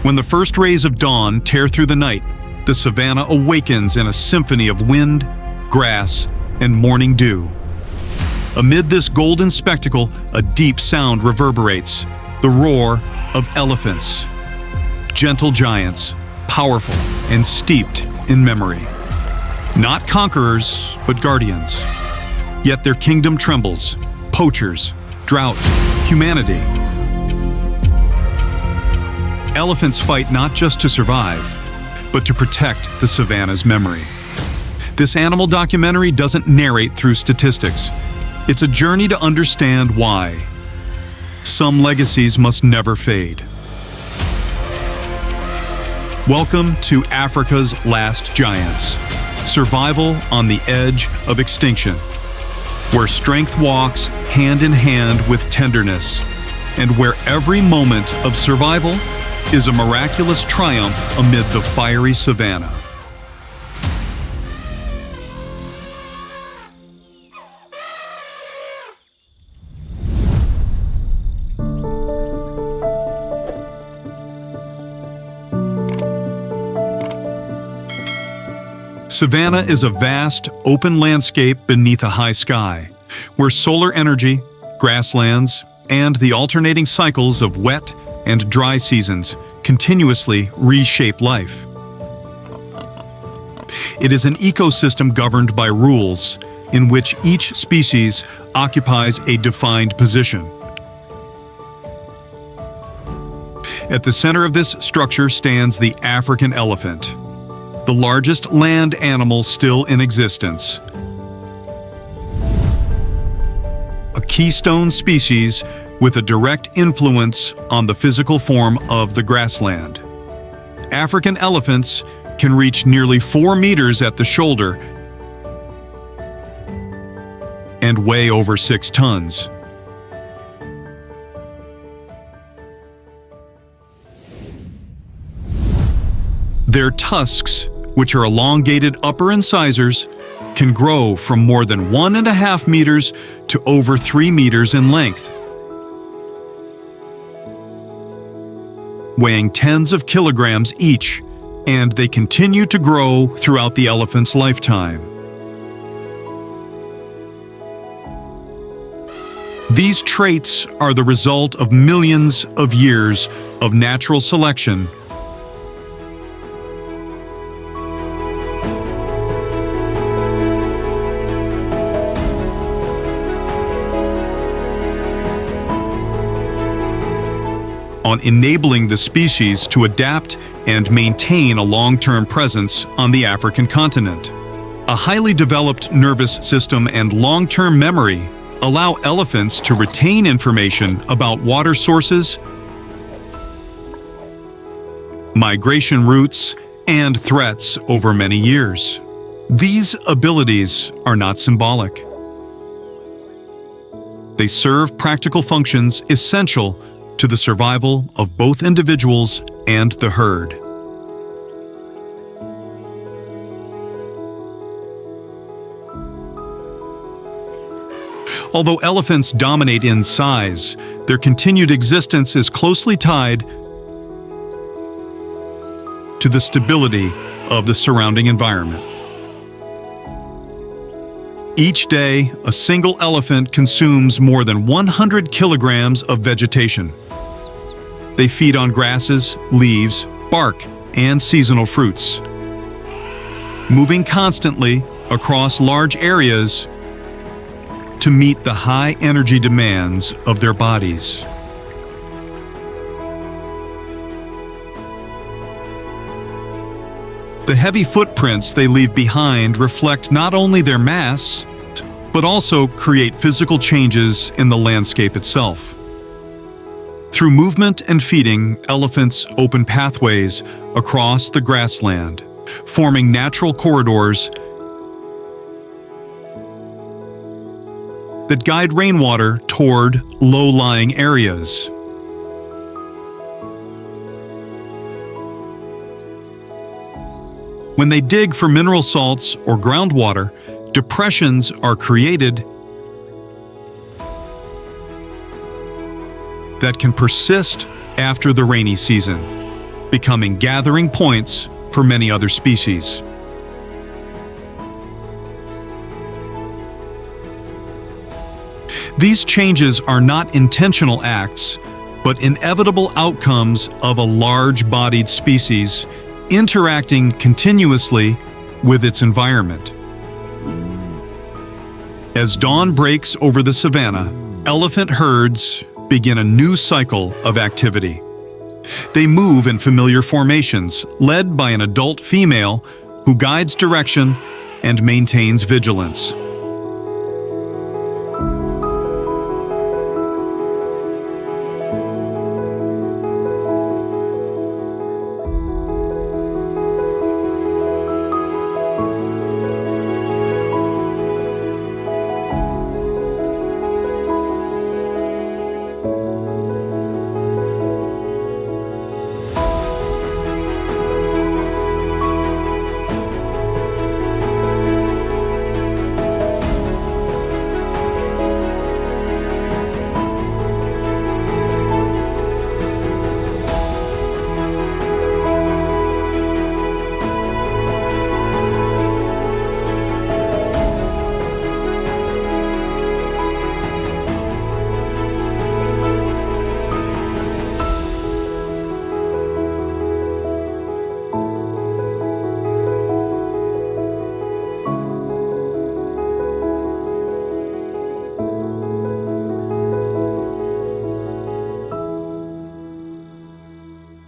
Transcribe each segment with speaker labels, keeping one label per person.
Speaker 1: When the first rays of dawn tear through the night, the savanna awakens in a symphony of wind, grass, and morning dew. Amid this golden spectacle, a deep sound reverberates, the roar of elephants. Gentle giants, powerful and steeped in memory. Not conquerors, but guardians. Yet their kingdom trembles. Poachers, drought, humanity. Elephants fight not just to survive, but to protect the savanna's memory. This animal documentary doesn't narrate through statistics. It's a journey to understand why some legacies must never fade. Welcome to Africa's Last Giants, survival on the edge of extinction, where strength walks hand in hand with tenderness, and where every moment of survival is a miraculous triumph amid the fiery savanna. Savanna is a vast, open landscape beneath a high sky, where solar energy, grasslands, and the alternating cycles of wet and dry seasons continuously reshape life. It is an ecosystem governed by rules in which each species occupies a defined position. At the center of this structure stands the African elephant, the largest land animal still in existence. A keystone species with a direct influence on the physical form of the grassland. African elephants can reach nearly 4 meters at the shoulder and weigh over 6 tons. Their tusks, which are elongated upper incisors, can grow from more than 1.5 meters to over 3 meters in length, weighing tens of kilograms each, and they continue to grow throughout the elephant's lifetime. These traits are the result of millions of years of natural selection on enabling the species to adapt and maintain a long-term presence on the African continent. A highly developed nervous system and long-term memory allow elephants to retain information about water sources, migration routes, and threats over many years. These abilities are not symbolic. They serve practical functions essential to the survival of both individuals and the herd. Although elephants dominate in size, their continued existence is closely tied to the stability of the surrounding environment. Each day, a single elephant consumes more than 100 kilograms of vegetation. They feed on grasses, leaves, bark, and seasonal fruits, moving constantly across large areas to meet the high energy demands of their bodies. The heavy footprints they leave behind reflect not only their mass, but also create physical changes in the landscape itself. Through movement and feeding, elephants open pathways across the grassland, forming natural corridors that guide rainwater toward low-lying areas. When they dig for mineral salts or groundwater, depressions are created that can persist after the rainy season, becoming gathering points for many other species. These changes are not intentional acts, but inevitable outcomes of a large-bodied species interacting continuously with its environment. As dawn breaks over the savanna, elephant herds begin a new cycle of activity. They move in familiar formations, led by an adult female who guides direction and maintains vigilance.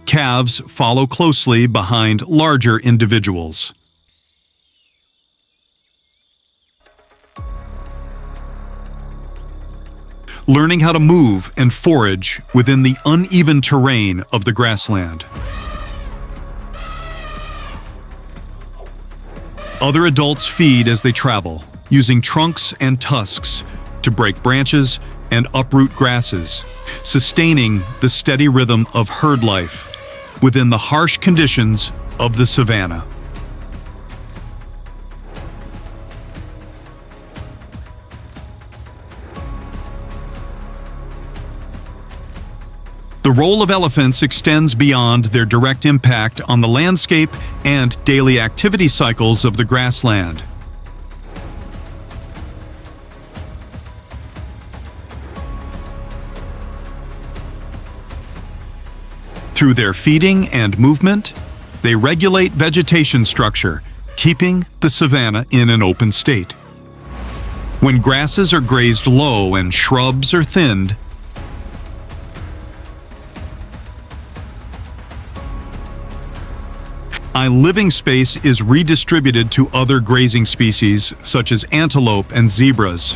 Speaker 1: Calves follow closely behind larger individuals. Learning how to move and forage within the uneven terrain of the grassland. Other adults feed as they travel, using trunks and tusks to break branches and uproot grasses, sustaining the steady rhythm of herd life within the harsh conditions of the savanna. The role of elephants extends beyond their direct impact on the landscape and daily activity cycles of the grassland. Through their feeding and movement, they regulate vegetation structure, keeping the savanna in an open state. When grasses are grazed low and shrubs are thinned, living space is redistributed to other grazing species such as antelope and zebras,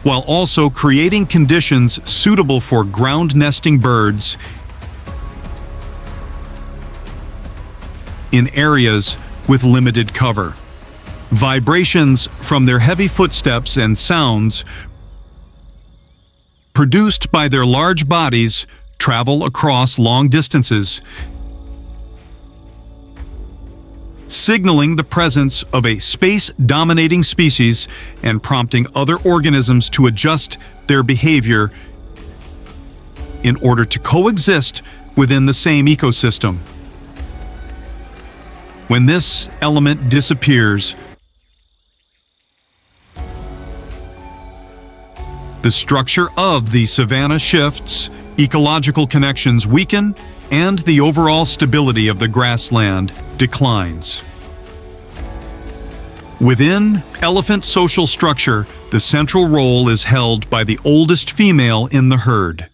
Speaker 1: while also creating conditions suitable for ground-nesting birds in areas with limited cover. Vibrations from their heavy footsteps and sounds produced by their large bodies travel across long distances, signaling the presence of a space-dominating species and prompting other organisms to adjust their behavior in order to coexist within the same ecosystem. When this element disappears, the structure of the savanna shifts, ecological connections weaken, and the overall stability of the grassland declines. Within elephant social structure, the central role is held by the oldest female in the herd.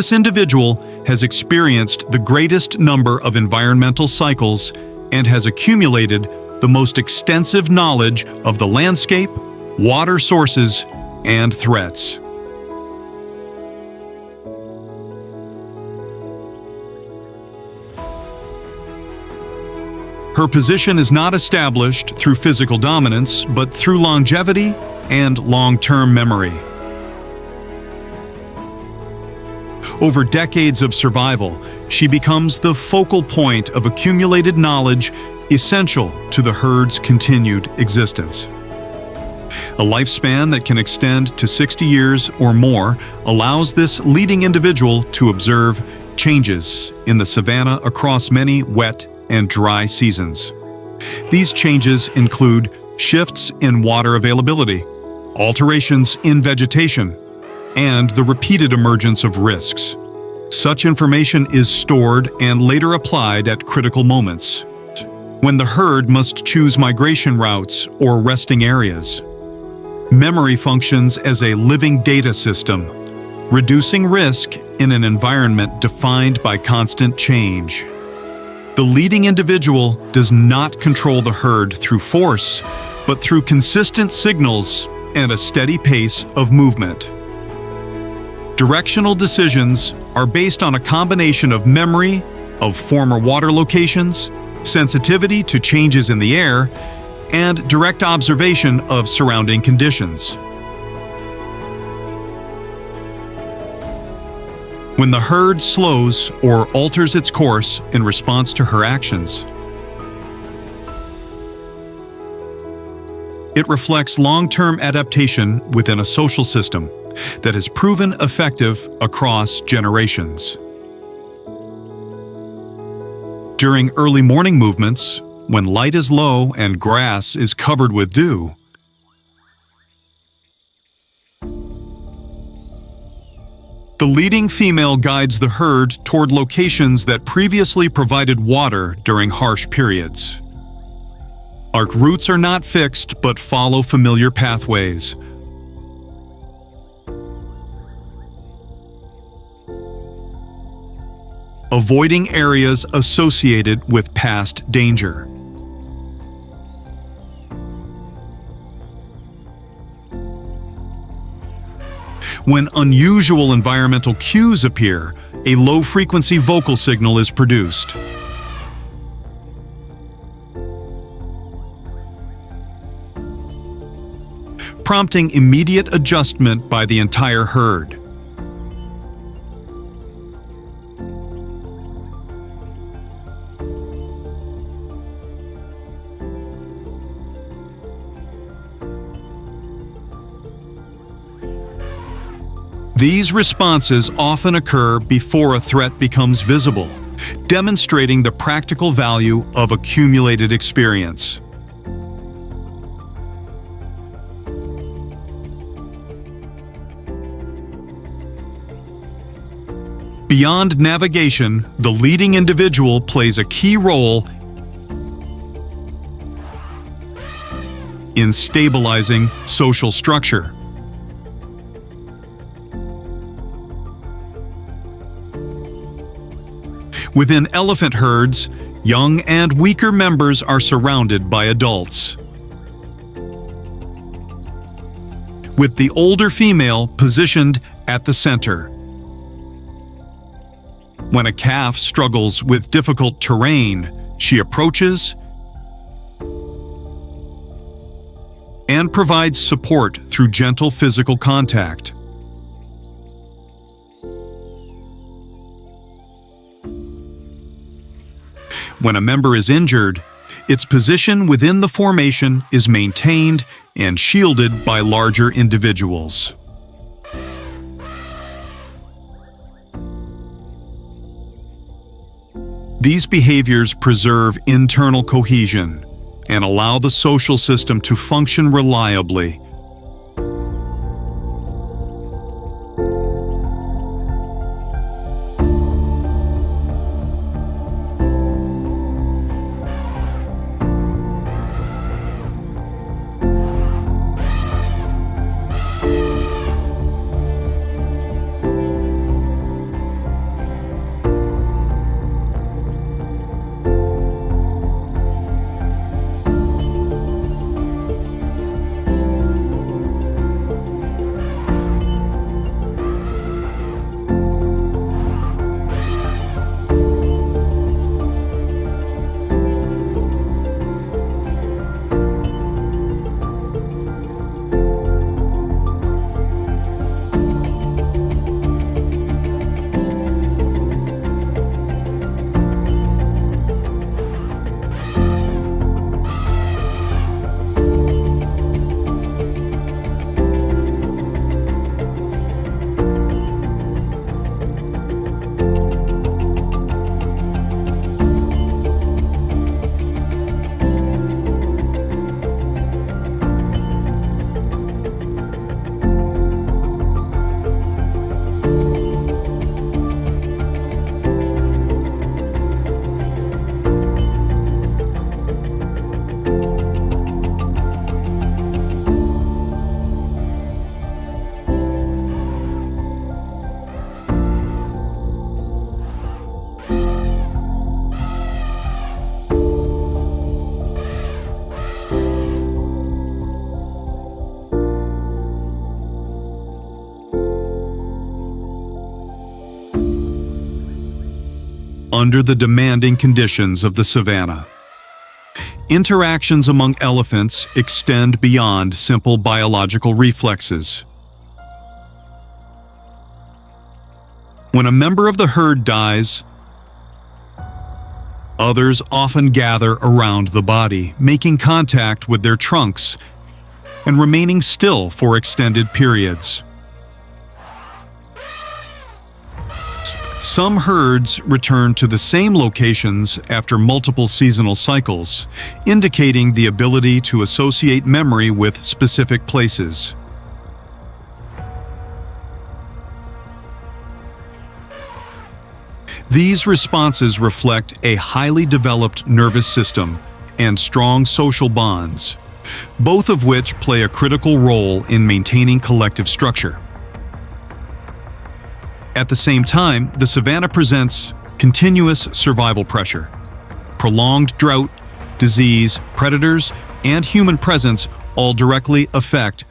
Speaker 1: This individual has experienced the greatest number of environmental cycles and has accumulated the most extensive knowledge of the landscape, water sources, and threats. Her position is not established through physical dominance, but through longevity and long-term memory. Over decades of survival, she becomes the focal point of accumulated knowledge essential to the herd's continued existence. A lifespan that can extend to 60 years or more allows this leading individual to observe changes in the savanna across many wet and dry seasons. These changes include shifts in water availability, alterations in vegetation, and the repeated emergence of risks. Such information is stored and later applied at critical moments, when the herd must choose migration routes or resting areas. Memory functions as a living data system, reducing risk in an environment defined by constant change. The leading individual does not control the herd through force, but through consistent signals and a steady pace of movement. Directional decisions are based on a combination of memory of former water locations, sensitivity to changes in the air, and direct observation of surrounding conditions. When the herd slows or alters its course in response to her actions, it reflects long-term adaptation within a social system that has proven effective across generations. During early morning movements, when light is low and grass is covered with dew, the leading female guides the herd toward locations that previously provided water during harsh periods. Our routes are not fixed but follow familiar pathways. Avoiding areas associated with past danger. When unusual environmental cues appear, a low-frequency vocal signal is produced. Prompting immediate adjustment by the entire herd. These responses often occur before a threat becomes visible, demonstrating the practical value of accumulated experience. Beyond navigation, the leading individual plays a key role in stabilizing social structure. Within elephant herds, young and weaker members are surrounded by adults, with the older female positioned at the center. When a calf struggles with difficult terrain, she approaches and provides support through gentle physical contact. When a member is injured, its position within the formation is maintained and shielded by larger individuals. These behaviors preserve internal cohesion and allow the social system to function reliably. under the demanding conditions of the savanna. Interactions among elephants extend beyond simple biological reflexes. When a member of the herd dies, others often gather around the body, making contact with their trunks and remaining still for extended periods. Some herds return to the same locations after multiple seasonal cycles, indicating the ability to associate memory with specific places. These responses reflect a highly developed nervous system and strong social bonds, both of which play a critical role in maintaining collective structure. At the same time, the savanna presents continuous survival pressure. Prolonged drought, disease, predators, and human presence all directly affect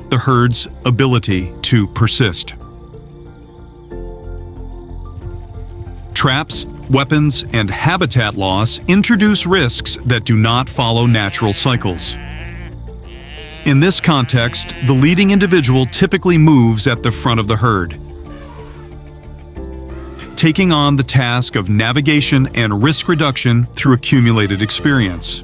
Speaker 1: the herd's ability to persist. Traps, weapons, and habitat loss introduce risks that do not follow natural cycles. In this context, the leading individual typically moves at the front of the herd, taking on the task of navigation and risk reduction through accumulated experience.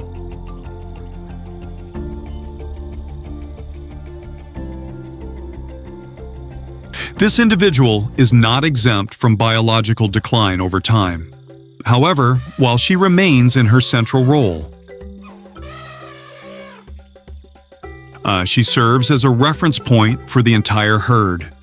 Speaker 1: This individual is not exempt from biological decline over time. However, while she remains in her central role, she serves as a reference point for the entire herd.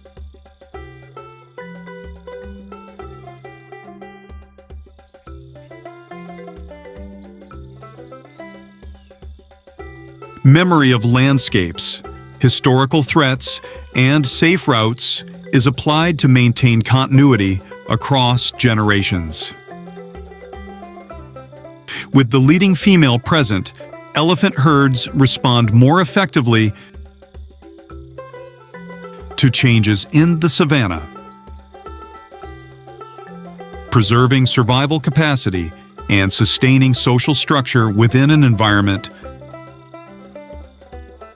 Speaker 1: Memory of landscapes, historical threats, and safe routes is applied to maintain continuity across generations. With the leading female present, elephant herds respond more effectively to changes in the savanna, preserving survival capacity and sustaining social structure within an environment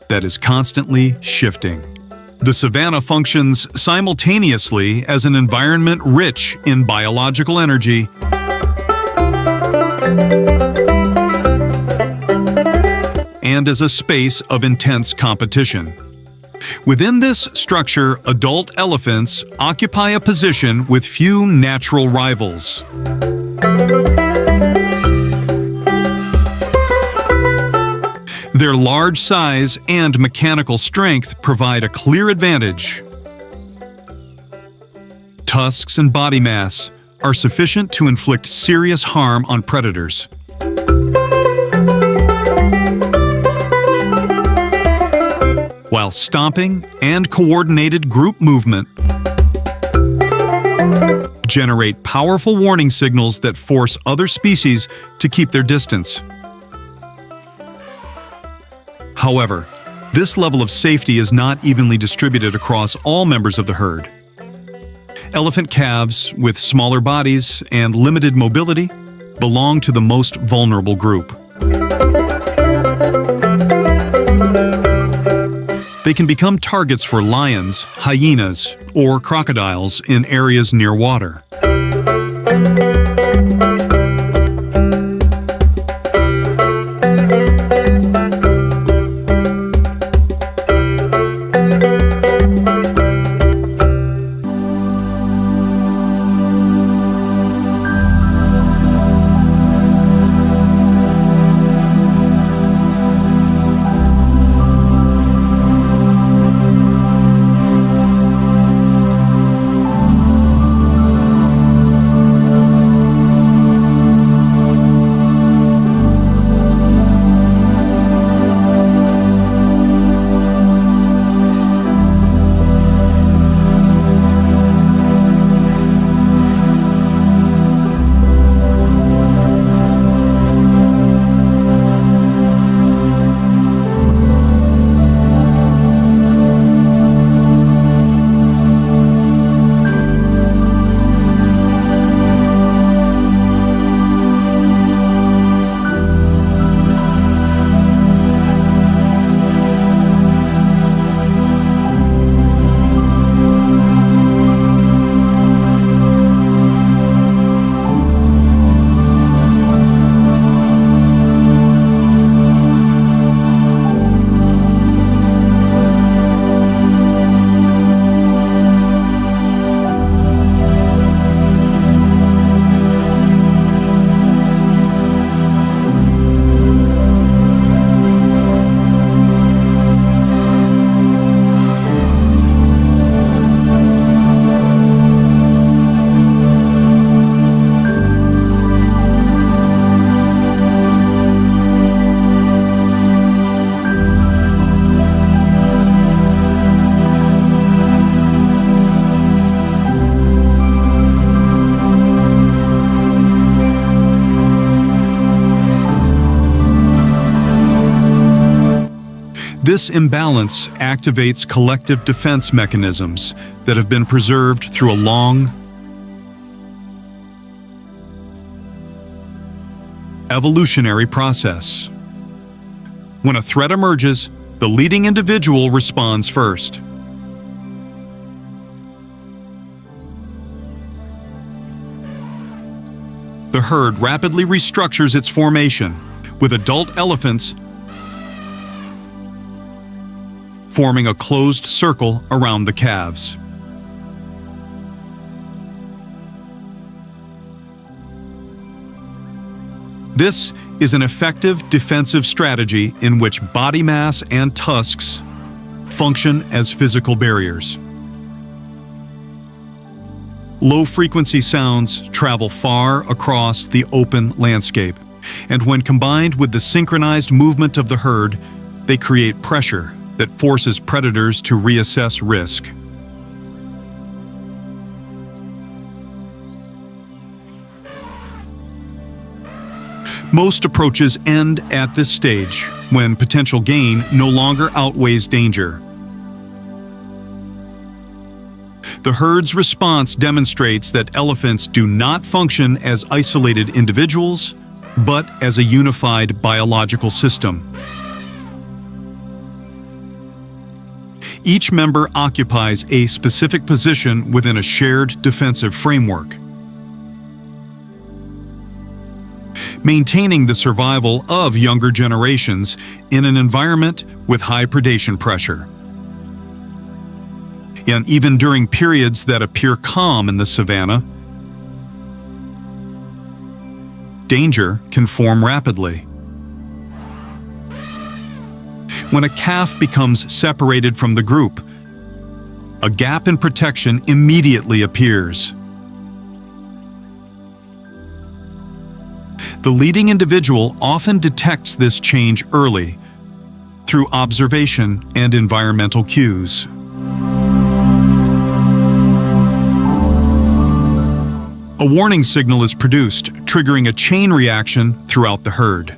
Speaker 1: that is constantly shifting. The savanna functions simultaneously as an environment rich in biological energy and as a space of intense competition. Within this structure, adult elephants occupy a position with few natural rivals. Their large size and mechanical strength provide a clear advantage. Tusks and body mass are sufficient to inflict serious harm on predators. While stomping and coordinated group movement generate powerful warning signals that force other species to keep their distance. However, this level of safety is not evenly distributed across all members of the herd. Elephant calves with smaller bodies and limited mobility belong to the most vulnerable group. They can become targets for lions, hyenas, or crocodiles in areas near water. This imbalance activates collective defense mechanisms that have been preserved through a long evolutionary process. When a threat emerges, the leading individual responds first. The herd rapidly restructures its formation, with adult elephants forming a closed circle around the calves. This is an effective defensive strategy in which body mass and tusks function as physical barriers. Low-frequency sounds travel far across the open landscape, and when combined with the synchronized movement of the herd, they create pressure that forces predators to reassess risk. Most approaches end at this stage, when potential gain no longer outweighs danger. The herd's response demonstrates that elephants do not function as isolated individuals, but as a unified biological system. Each member occupies a specific position within a shared defensive framework, maintaining the survival of younger generations in an environment with high predation pressure. And even during periods that appear calm in the savanna, danger can form rapidly. When a calf becomes separated from the group, a gap in protection immediately appears. The leading individual often detects this change early through observation and environmental cues. A warning signal is produced, triggering a chain reaction throughout the herd.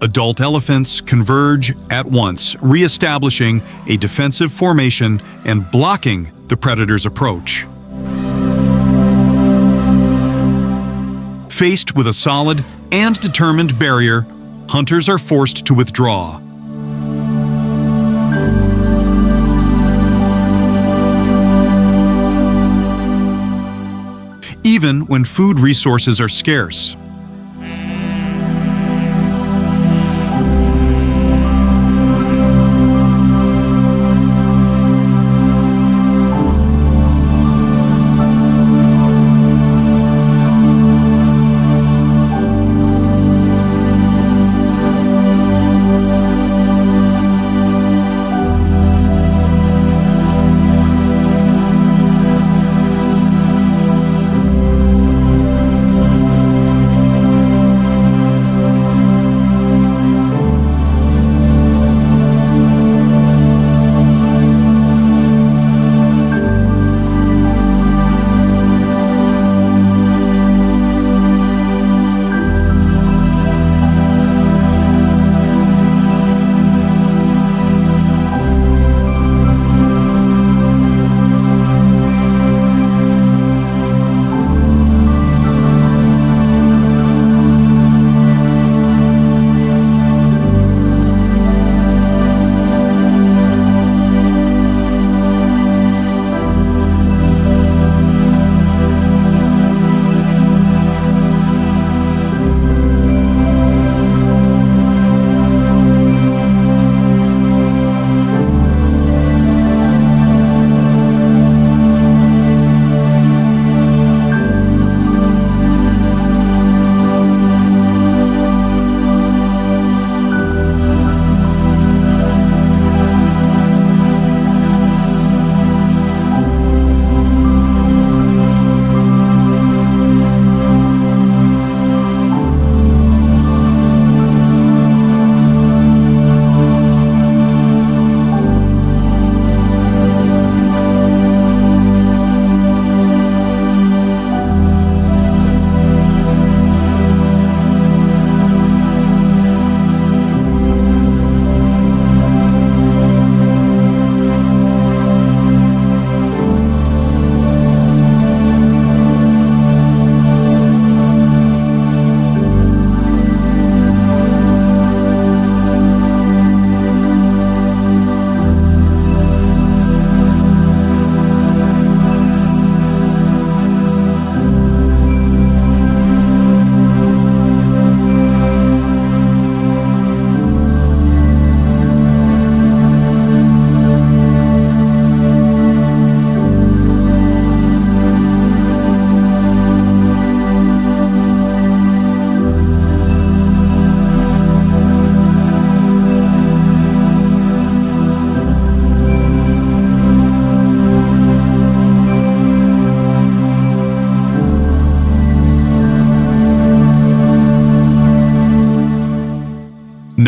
Speaker 1: Adult elephants converge at once, re-establishing a defensive formation and blocking the predator's approach. Faced with a solid and determined barrier, hunters are forced to withdraw. Even when food resources are scarce.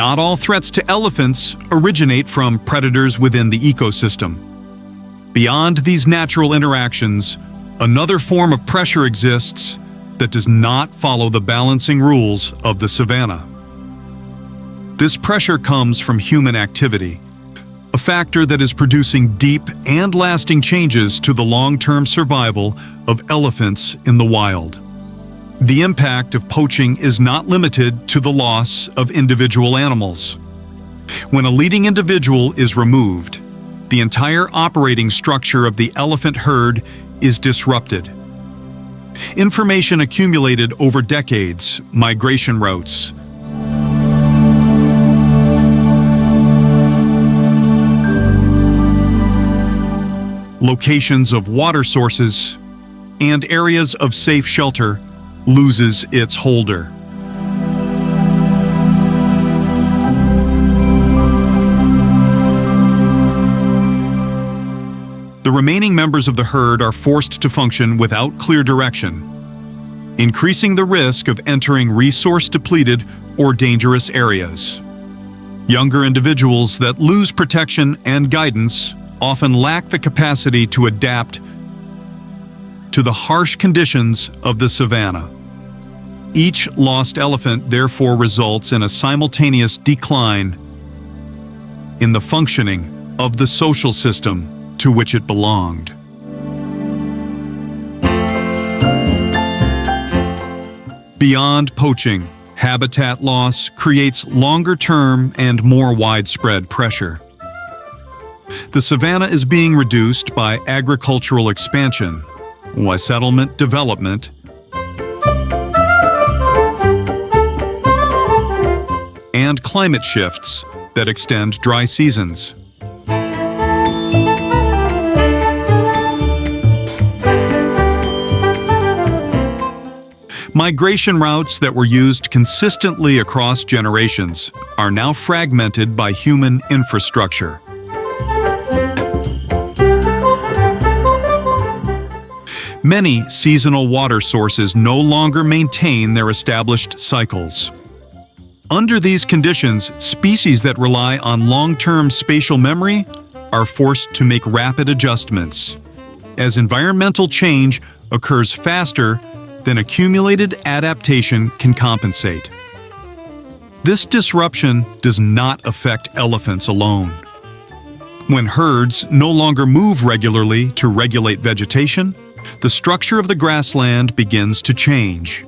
Speaker 1: Not all threats to elephants originate from predators within the ecosystem. Beyond these natural interactions, another form of pressure exists that does not follow the balancing rules of the savanna. This pressure comes from human activity, a factor that is producing deep and lasting changes to the long-term survival of elephants in the wild. The impact of poaching is not limited to the loss of individual animals. When a leading individual is removed, the entire operating structure of the elephant herd is disrupted. Information accumulated over decades, migration routes, locations of water sources, and areas of safe shelter loses its holder. The remaining members of the herd are forced to function without clear direction, increasing the risk of entering resource-depleted or dangerous areas. Younger individuals that lose protection and guidance often lack the capacity to adapt to the harsh conditions of the savanna. Each lost elephant therefore results in a simultaneous decline in the functioning of the social system to which it belonged. Beyond poaching, habitat loss creates longer-term and more widespread pressure. The savanna is being reduced by agricultural expansion, by settlement development, and climate shifts that extend dry seasons. Migration routes that were used consistently across generations are now fragmented by human infrastructure. Many seasonal water sources no longer maintain their established cycles. Under these conditions, species that rely on long-term spatial memory are forced to make rapid adjustments, as environmental change occurs faster than accumulated adaptation can compensate. This disruption does not affect elephants alone. When herds no longer move regularly to regulate vegetation, the structure of the grassland begins to change.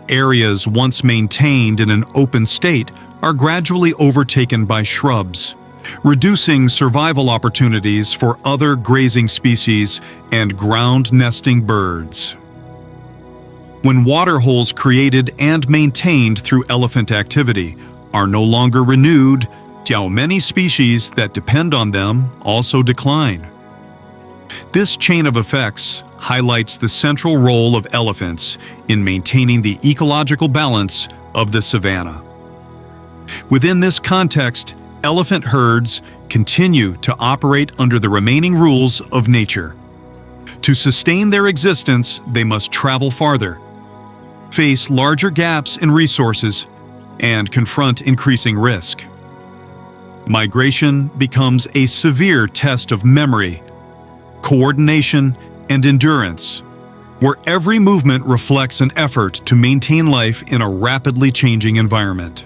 Speaker 1: Areas once maintained in an open state are gradually overtaken by shrubs, reducing survival opportunities for other grazing species and ground-nesting birds. When water holes created and maintained through elephant activity are no longer renewed, many species that depend on them also decline. This chain of effects highlights the central role of elephants in maintaining the ecological balance of the savanna. Within this context, elephant herds continue to operate under the remaining rules of nature. To sustain their existence, they must travel farther, face larger gaps in resources, and confront increasing risk. Migration becomes a severe test of memory, coordination, and endurance, where every movement reflects an effort to maintain life in a rapidly changing environment.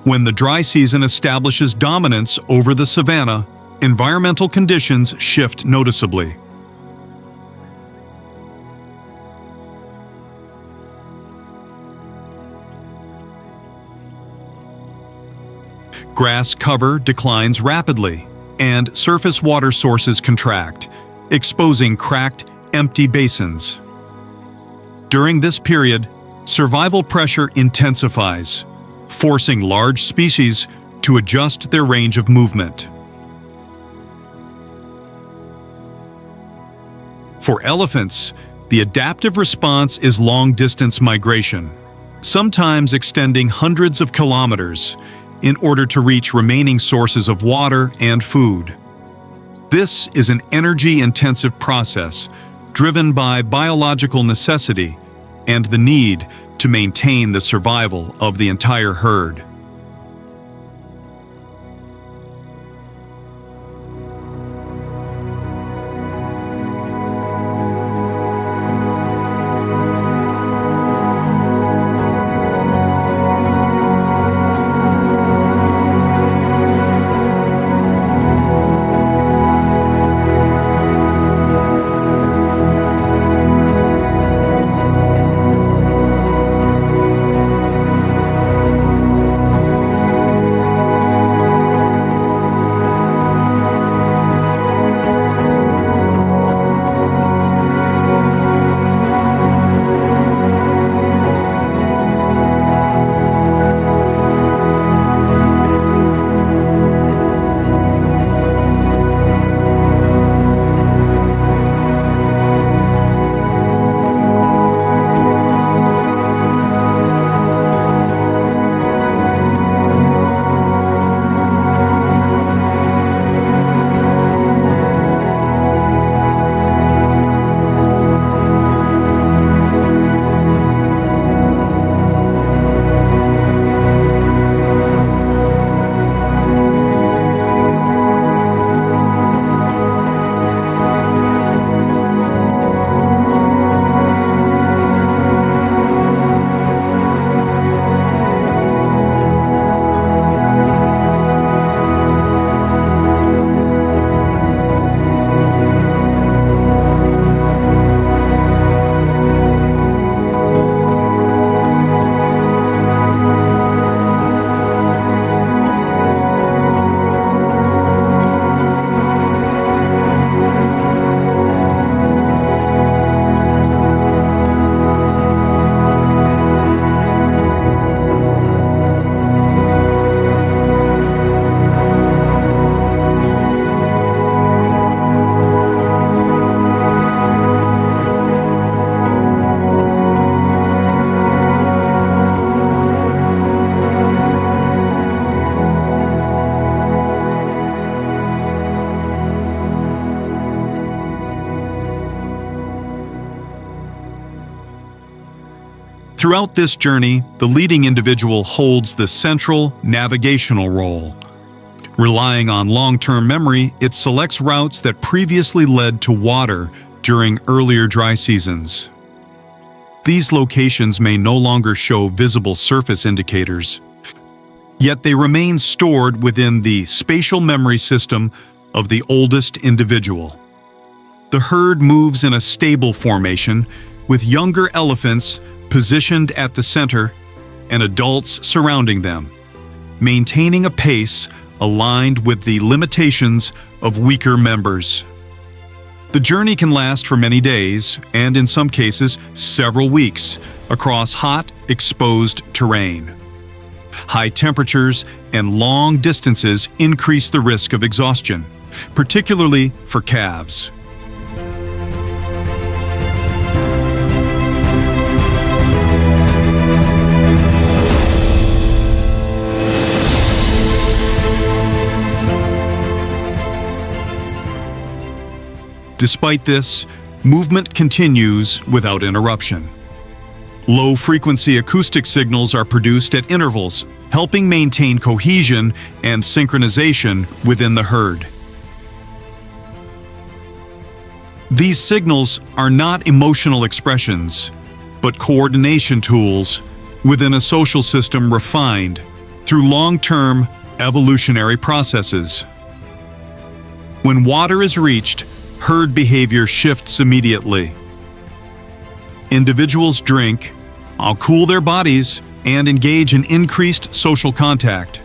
Speaker 1: When the dry season establishes dominance over the savanna, environmental conditions shift noticeably. Grass cover declines rapidly, and surface water sources contract, exposing cracked, empty basins. During this period, survival pressure intensifies, forcing large species to adjust their range of movement. For elephants, the adaptive response is long-distance migration, sometimes extending hundreds of kilometers, in order to reach remaining sources of water and food. This is an energy-intensive process driven by biological necessity and the need to maintain the survival of the entire herd. Throughout this journey, the leading individual holds the central navigational role. Relying on long-term memory, it selects routes that previously led to water during earlier dry seasons. These locations may no longer show visible surface indicators, yet they remain stored within the spatial memory system of the oldest individual. The herd moves in a stable formation, with younger elephants positioned at the center and adults surrounding them, maintaining a pace aligned with the limitations of weaker members. The journey can last for many days, and in some cases, several weeks, across hot, exposed terrain. High temperatures and long distances increase the risk of exhaustion, particularly for calves. Despite this, movement continues without interruption. Low-frequency acoustic signals are produced at intervals, helping maintain cohesion and synchronization within the herd. These signals are not emotional expressions, but coordination tools within a social system refined through long-term evolutionary processes. When water is reached, herd behavior shifts immediately. Individuals drink, cool their bodies, and engage in increased social contact.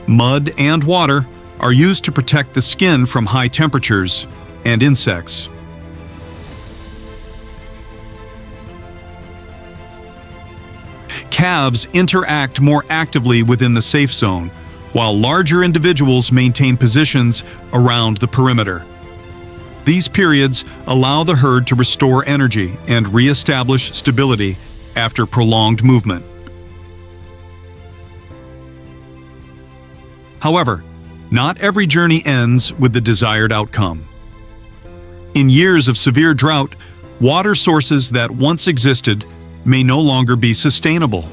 Speaker 1: Mud and water are used to protect the skin from high temperatures and insects. Calves interact more actively within the safe zone, while larger individuals maintain positions around the perimeter. These periods allow the herd to restore energy and re-establish stability after prolonged movement. However, not every journey ends with the desired outcome. In years of severe drought, water sources that once existed may no longer be sustainable.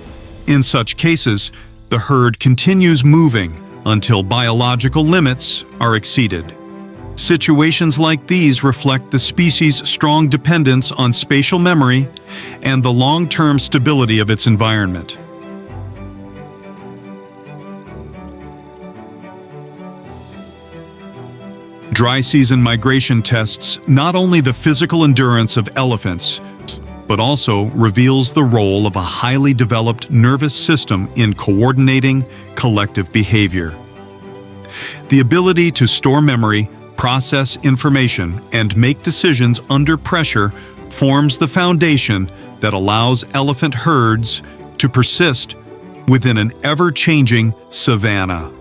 Speaker 1: In such cases, the herd continues moving until biological limits are exceeded. Situations like these reflect the species' strong dependence on spatial memory and the long-term stability of its environment. Dry season migration tests not only the physical endurance of elephants, but also reveals the role of a highly developed nervous system in coordinating collective behavior. The ability to store memory, process information, and make decisions under pressure forms the foundation that allows elephant herds to persist within an ever-changing savanna.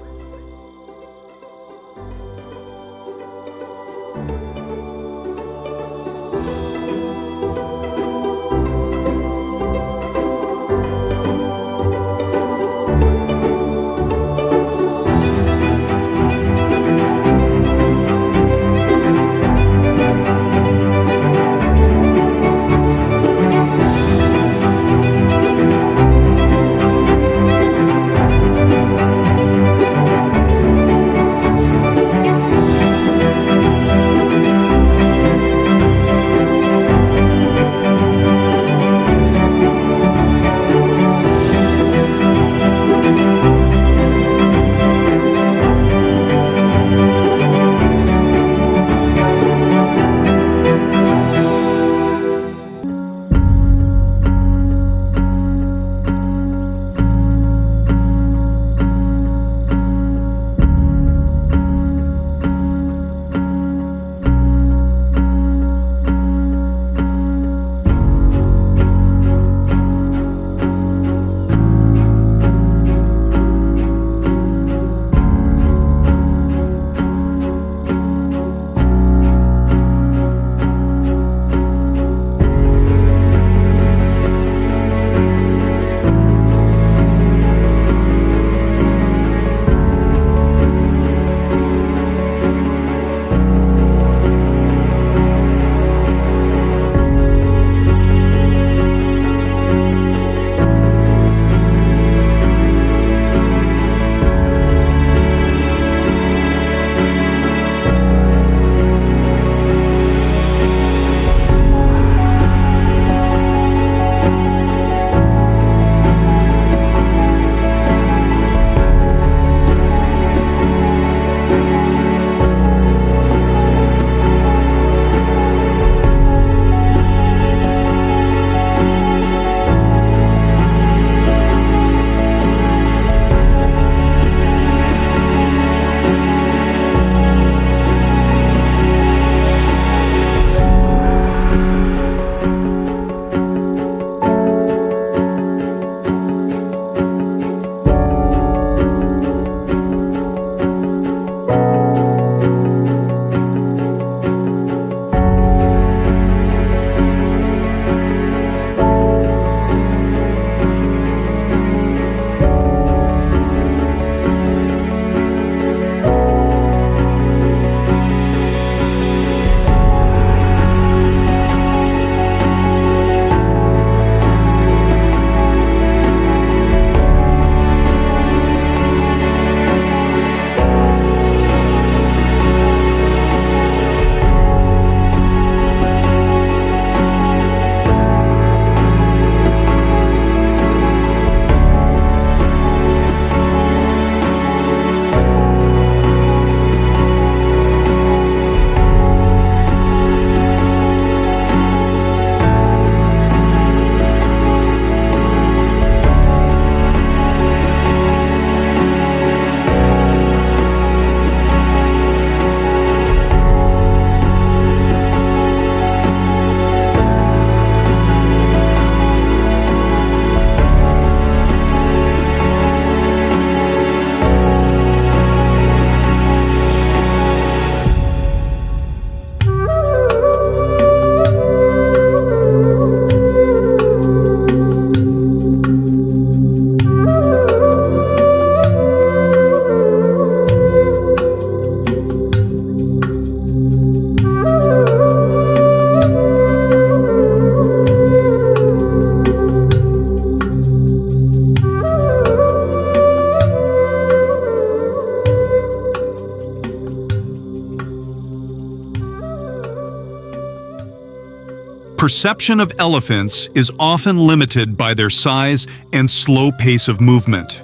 Speaker 1: perception of elephants is often limited by their size and slow pace of movement.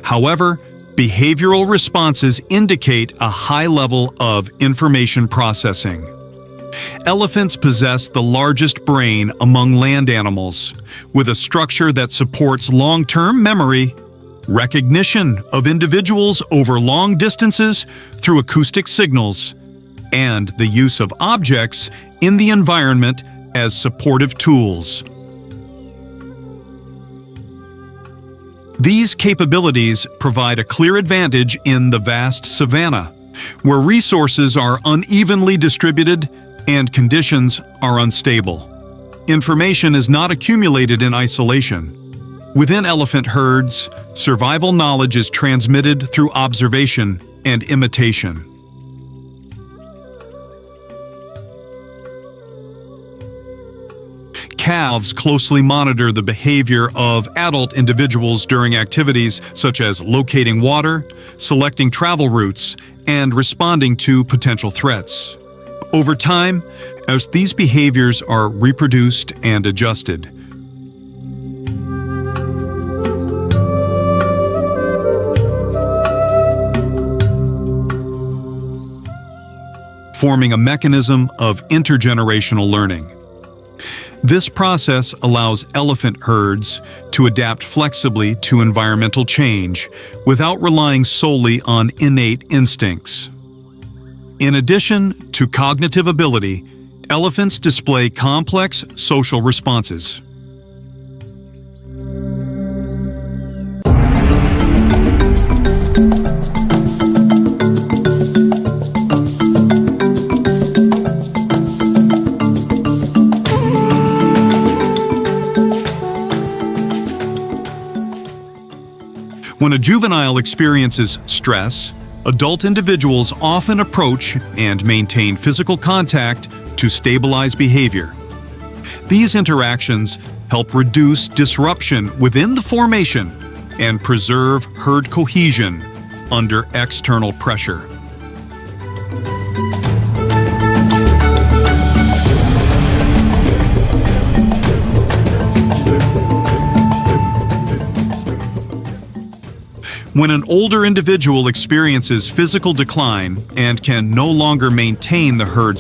Speaker 1: However, behavioral responses indicate a high level of information processing. Elephants possess the largest brain among land animals, with a structure that supports long-term memory, recognition of individuals over long distances through acoustic signals, and the use of objects in the environment as supportive tools. These capabilities provide a clear advantage in the vast savanna, where resources are unevenly distributed and conditions are unstable. Information is not accumulated in isolation. Within elephant herds, survival knowledge is transmitted through observation and imitation. Calves closely monitor the behavior of adult individuals during activities such as locating water, selecting travel routes, and responding to potential threats. Over time, as these behaviors are reproduced and adjusted, forming a mechanism of intergenerational learning. This process allows elephant herds to adapt flexibly to environmental change without relying solely on innate instincts. In addition to cognitive ability, elephants display complex social responses. When a juvenile experiences stress, adult individuals often approach and maintain physical contact to stabilize behavior. These interactions help reduce disruption within the formation and preserve herd cohesion under external pressure. When an older individual experiences physical decline and can no longer maintain the herd's